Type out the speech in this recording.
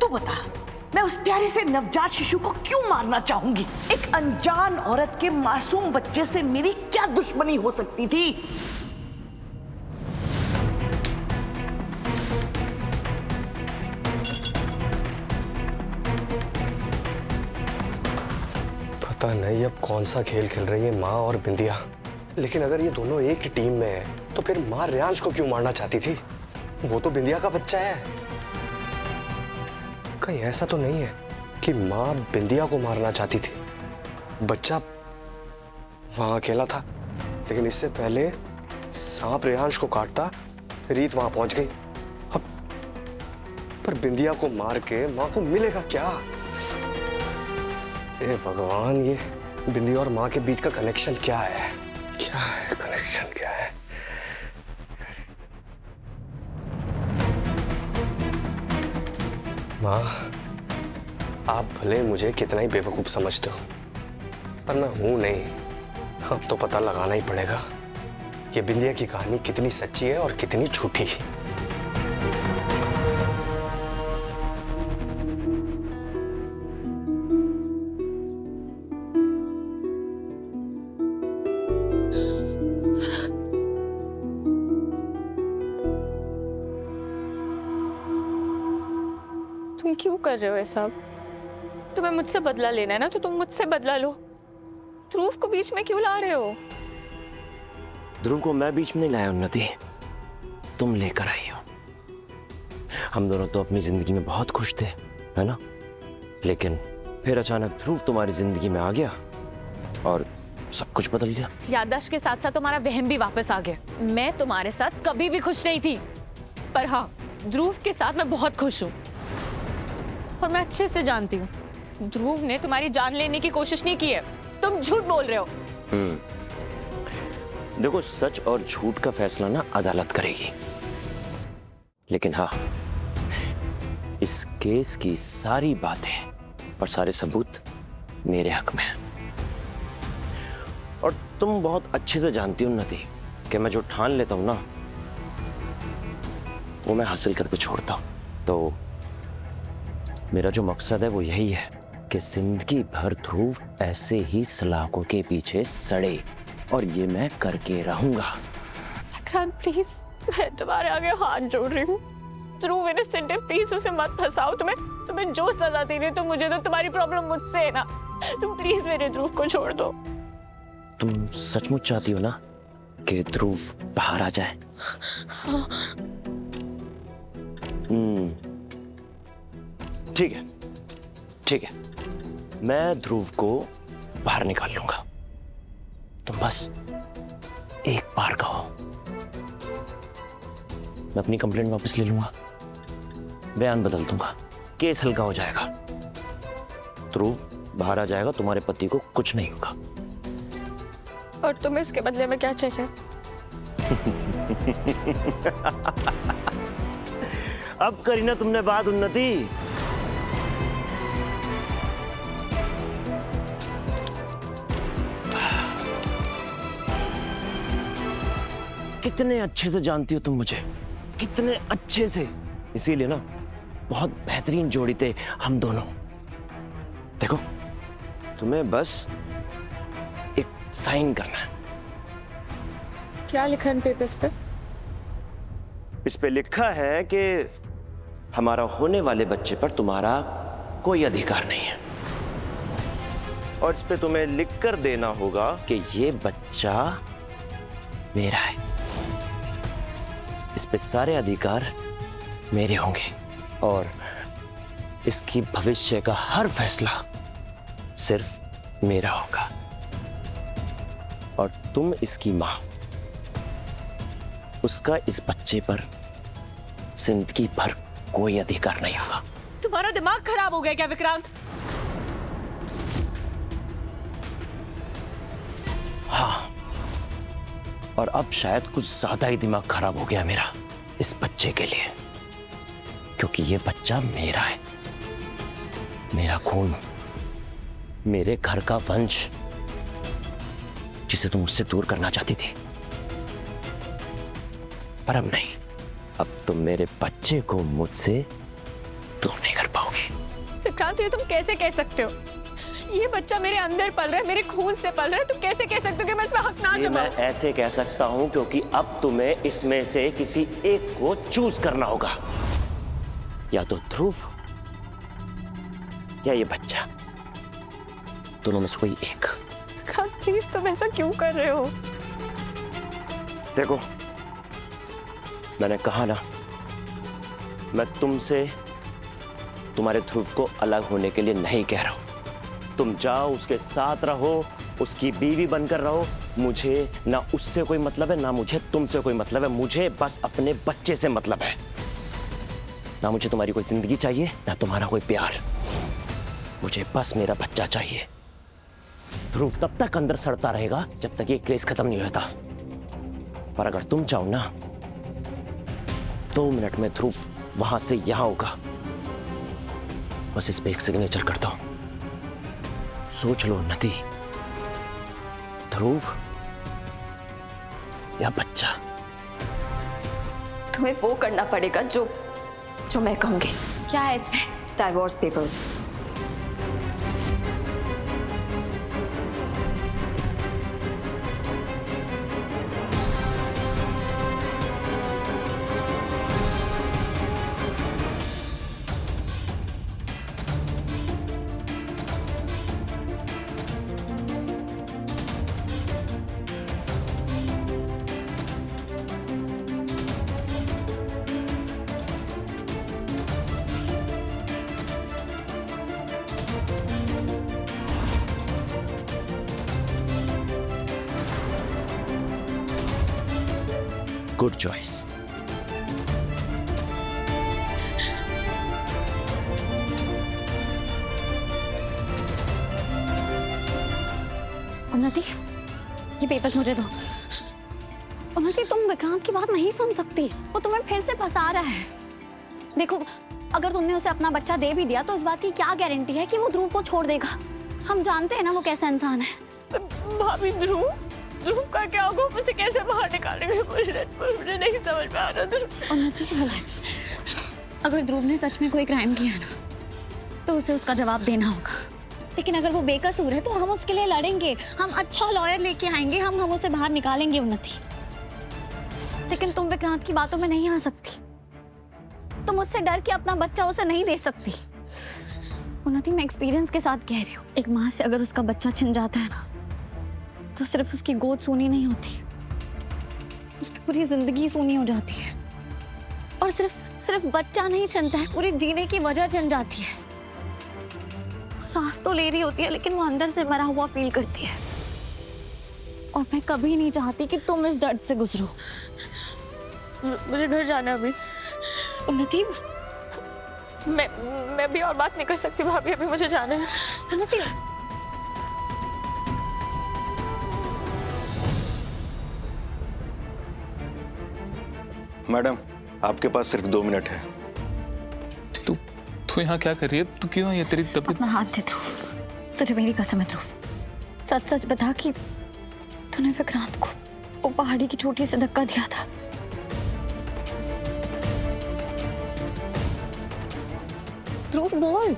तू बता, मैं उस प्यारे से नवजात शिशु को क्यों मारना चाहूंगी? एक अनजान औरत के मासूम बच्चे से मेरी क्या दुश्मनी हो सकती थी? पता नहीं अब कौन सा खेल खेल रही है माँ और बिंदिया, लेकिन अगर ये दोनों एक ही टीम में हैं, तो फिर माँ रियांश को क्यों मारना चाहती थी? वो तो बिंदिया का बच्चा है। कहीं ऐसा तो नहीं है कि माँ बिंदिया को मारना चाहती थी? बच्चा वहां अकेला था, लेकिन इससे पहले सांप रियांश को काटता रीत वहां पहुंच गई। अब पर बिंदिया को मार के माँ को मिलेगा क्या? ए भगवान, ये बिंदिया और माँ के बीच का कनेक्शन क्या है? क्या है कनेक्शन, क्या है? माँ, आप भले मुझे कितना ही बेवकूफ समझते हो, पर मैं हूं नहीं। अब तो पता लगाना ही पड़ेगा कि बिंदिया की कहानी कितनी सच्ची है और कितनी झूठी। तुम क्यों कर रहे हो ये सब? तुम्हें मुझसे बदला लेना है ना, तो तुम मुझसे बदला लो। ध्रुव को बीच में क्यों ला रहे हो? ध्रुव को मैं बीच में नहीं लाया उन्नति, तुम लेकर आई हो। हम दोनों तो अपनी जिंदगी में बहुत खुश थे, है ना? लेकिन फिर अचानक ध्रुव तुम्हारी जिंदगी में आ गया और सब कुछ बदल गया। याददाश्त के साथ साथ तुम्हारा वहम भी वापस आ गया। मैं तुम्हारे साथ कभी भी खुश नहीं थी, पर हाँ, ध्रुव के साथ मैं बहुत खुश हूँ। और मैं अच्छे से जानती हूँ, ध्रुव ने तुम्हारी जान लेने की कोशिश नहीं की है। तुम झूठ बोल रहे हो। देखो, सच और झूठ का फैसला ना अदालत करेगी, लेकिन हाँ, इस केस की सारी बातें और सारे सबूत मेरे हक में हैं। और तुम बहुत अच्छे से जानती हो उन्नति कि मैं जो ठान लेता हूं ना, वो मैं हासिल करके छोड़ता हूं। तो मेरा जो मकसद है वो यही है कि जिंदगी भर ध्रुव ऐसे ही सलाखों के पीछे सड़े, और ये मैं करके रहूंगा। प्लीज, मैं तुम्हारे आगे हाथ जोड़ रही हूँ। ध्रुव इनोसेंट है, प्लीज उसे मत फंसाओ। तुम्हें जो सजा दे रही हो तो मुझे तो तुम्हारी प्रॉब्लम मुझसे है ना। तुम प्लीज मेरे ध्रुव को छोड़ दो। तुम सचमुच चाहती हो ना कि ध्रुव बाहर आ जाए? हाँ। ठीक है, ठीक है, मैं ध्रुव को बाहर निकाल लूंगा। तुम बस एक बार कहो, मैं अपनी कंप्लेंट वापस ले लूंगा, बयान बदल दूंगा, केस हल्का हो जाएगा, ध्रुव बाहर आ जाएगा, तुम्हारे पति को कुछ नहीं होगा। और तुम्हें इसके बदले में क्या चाहिए? अब करी ना तुमने बात उन्नति। कितने अच्छे से जानती हो तुम मुझे, कितने अच्छे से। इसीलिए ना बहुत बेहतरीन जोड़ी थे हम दोनों। देखो, तुम्हें बस एक साइन करना है। क्या लिखा है पेपर्स पे? इस पे लिखा है कि हमारा होने वाले बच्चे पर तुम्हारा कोई अधिकार नहीं है, और इस पे तुम्हें लिखकर देना होगा कि ये बच्चा मेरा है। इस पे सारे अधिकार मेरे होंगे, और इसकी भविष्य का हर फैसला सिर्फ मेरा होगा। और तुम इसकी मां, उसका इस बच्चे पर जिंदगी भर कोई अधिकार नहीं होगा। तुम्हारा दिमाग खराब हो गया क्या विक्रांत? हाँ, और अब शायद कुछ ज्यादा ही दिमाग खराब हो गया मेरा इस बच्चे के लिए, क्योंकि ये बच्चा मेरा है, मेरा खून, मेरे घर का वंश, जिसे तुम मुझसे दूर करना चाहती थी। पर अब नहीं, अब तुम मेरे बच्चे को मुझसे तुम नहीं कर पाओगे। विक्रांत, ये तुम कैसे कह सकते हो? ये बच्चा मेरे अंदर पल रहा है, मेरे खून से पल रहा है। तुम कैसे कह सकते हो कि मैं इसमें हक ना ये जमाऊं? मैं ऐसे कह सकता हूं क्योंकि अब तुम्हें इसमें से किसी एक को चूज करना होगा, या तो ध्रुव या ये बच्चा, दोनों में से कोई एक। विक्रांत प्लीज, तुम ऐसा क्यों कर रहे हो? देखो, मैंने कहा ना, मैं तुमसे तुम्हारे ध्रुव को अलग होने के लिए नहीं कह रहा हूं। तुम जाओ, उसके साथ रहो, उसकी बीवी बनकर रहो। मुझे ना उससे कोई मतलब है, ना मुझे तुमसे कोई मतलब है। मुझे बस अपने बच्चे से मतलब है। ना मुझे तुम्हारी कोई जिंदगी चाहिए, ना तुम्हारा कोई प्यार। मुझे बस मेरा बच्चा चाहिए। ध्रुव तब तक अंदर सड़ता रहेगा जब तक ये केस खत्म नहीं होता। पर अगर तुम चाहो ना, 2 मिनट में ध्रुव वहां से यहां होगा। बस इस पे एक सिग्नेचर करता हूं। सोच लो नदी, ध्रुव या बच्चा। तुम्हें वो करना पड़ेगा जो मैं कहूंगी। क्या है इसमें? Divorce papers. Good choice. उन्नति, ये पेपर्स मुझे दो। उन्नति, तुम विक्रांत की बात नहीं सुन सकती। वो तुम्हें फिर से फंसा रहा है। देखो, अगर तुमने उसे अपना बच्चा दे भी दिया तो इस बात की क्या गारंटी है कि वो ध्रुव को छोड़ देगा? हम जानते हैं ना वो कैसा इंसान है। भाभी, ध्रुव का क्या होगा? उसे कैसे बाहर निकालेंगे? मुझे नहीं समझ में आ रहा। उन्नति, रिलैक्स। अगर ध्रुव ने सच में कोई क्राइम किया ना, तो उसे उसका जवाब देना होगा। लेकिन अगर वो बेकसूर है तो हम उसके लिए लड़ेंगे। हम अच्छा लॉयर लेके आएंगे। हम उसे बाहर निकालेंगे उन्नति। लेकिन तुम विक्रांत की बातों में नहीं आ सकती। तुम उससे डर के अपना बच्चा उसे नहीं दे सकती। उन्नति, मैं एक्सपीरियंस के साथ कह रही हूँ, एक माँ से अगर उसका बच्चा छिन जाता है ना, तो सिर्फ उसकी गोद सूनी नहीं होती, उसकी पूरी जिंदगी सूनी हो जाती है। और सिर्फ बच्चा नहीं छिनता है, पूरी जीने की वजह छिन जाती है। वो सांस तो ले रही होती है लेकिन वो अंदर से मरा हुआ फील करती है। और मैं कभी नहीं चाहती कि तुम इस दर्द से गुजरो। मुझे घर जाना है अभी। उन्नति, मैं भी और बात नहीं कर सकती भाभी, अभी मुझे जाना है। उन्नति, मैडम, आपके पास सिर्फ 2 मिनट है। तू यहाँ क्या कर रही है? तू क्यों है? तेरी तबीयत? अपना हाथ दे ध्रुव। तुझे मेरी कसम है ध्रुव, सच सच बता कि तूने विक्रांत को वो पहाड़ी की चोटी से धक्का दिया था। ध्रुव, बोल।